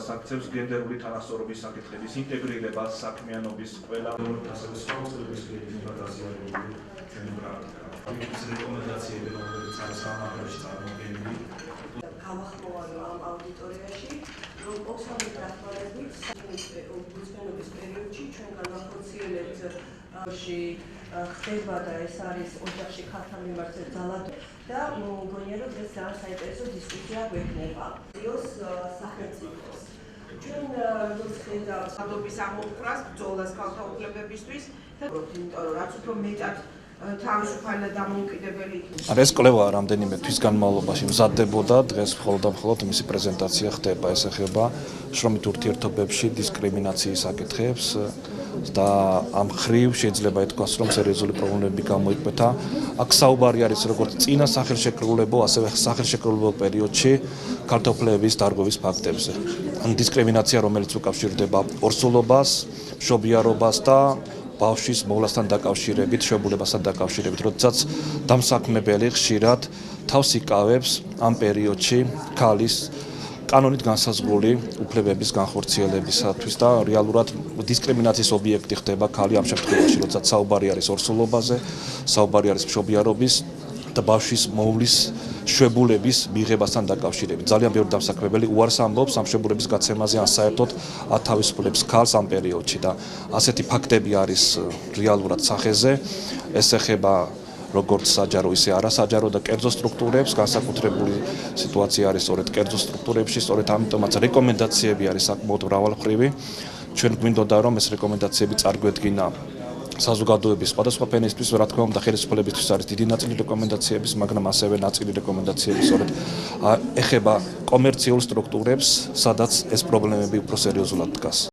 განვითარებას აქცევს გენდერული თანასწორობის საკითხების ინტეგრირებას საქმიანობის ყველა ასევე სხვა უწყლების კრიტიკულად აზიარებული ჩვენი პრაქტიკა. ის რეკომენდაციები, რომლებიც არის ამ აღრაში წარმოდგენილი, გამახმოვანო ამ აუდიტორიაში, რომ ოქსამით დახმარებით უცხოების პერიოდში ჩვენ განახორციელებთ ხდება და ეს არის ოჯახში ხალხთან მიმართე ძალად და მგონია რომ ეს ძალიან საინტერესო დისკუსია გვექნება. იოს სახელმწიფოს ჩვენ როგორც ხედავთ სადობის ამოყრას ბრძოლას ქალთა უფლებებისთვის და იმიტომ რომ რაც უფრო მეტად თავისუფალი და დამოუკიდებელი არა ეს კვლევა რამდენიმე თვის განმავლობაში მზადდებოდა დღეს მხოლოდ და მხოლოდ მისი პრეზენტაცია ხდება ეს ეხება შრომით ურთიერთობებში დისკრიმინაციის საკითხებს და ამ ხრივ შეიძლება ითქვას რომ სერიოზული პრობლემები გამოიკვეთა აქ საუბარი არის როგორც წინა სახელშეკრულებო ასევე სახელშეკრულებო პერიოდში ქალთოფლების დარღვევის ფაქტებზე ან დისკრიმინაცია რომელიც უკავშირდება ორსულობას მშობიარობას და ბავშვის მოვლასთან დაკავშირებით, შეებულებასთან დაკავშირებით, როდესაც დამსაქმებელი ხშირად თავს იკავებს ამ პერიოდში ქალის კანონით განსაზღვრული უფლებების განხორციელებისათვის და რეალურად დისკრიმინაციის ობიექტი ხდება ქალი ამ შემთხვევაში, როდესაც საუბარი არის ორსულობაზე, საუბარი არის მშობიარობის და ბავშვის მოვლის შვებულების მიღებასთან დაკავშირებით. ძალიან ბევრი დამსაქმებელი უარს ამბობს ამ შვებულების გაცემაზე ან საერთოდ ათავისუფლებს ქალს ამ პერიოდში და ასეთი ფაქტები არის რეალურად სახეზე. ეს ეხება როგორც საჯარო ისე არასაჯარო და კერძო სტრუქტურებს, განსაკუთრებული სიტუაცია არის სწორედ კერძო სტრუქტურებში, სწორედ ამიტომაც რეკომენდაციები არის საკმაოდ მრავალმხრივი. ჩვენ გვინდოდა რომ ეს რეკომენდაციები წარგვედგინა საზოგადოების სხვადასხვა ფენისთვის, რა თქმა უნდა, ხელისუფლებისთვის არის დიდი ნაწილი რეკომენდაციების, მაგრამ ასევე ნაწილი რეკომენდაციები სწორედ ეხება კომერციულ სტრუქტურებს, სადაც ეს პრობლემები უფრო სერიოზულად დგას.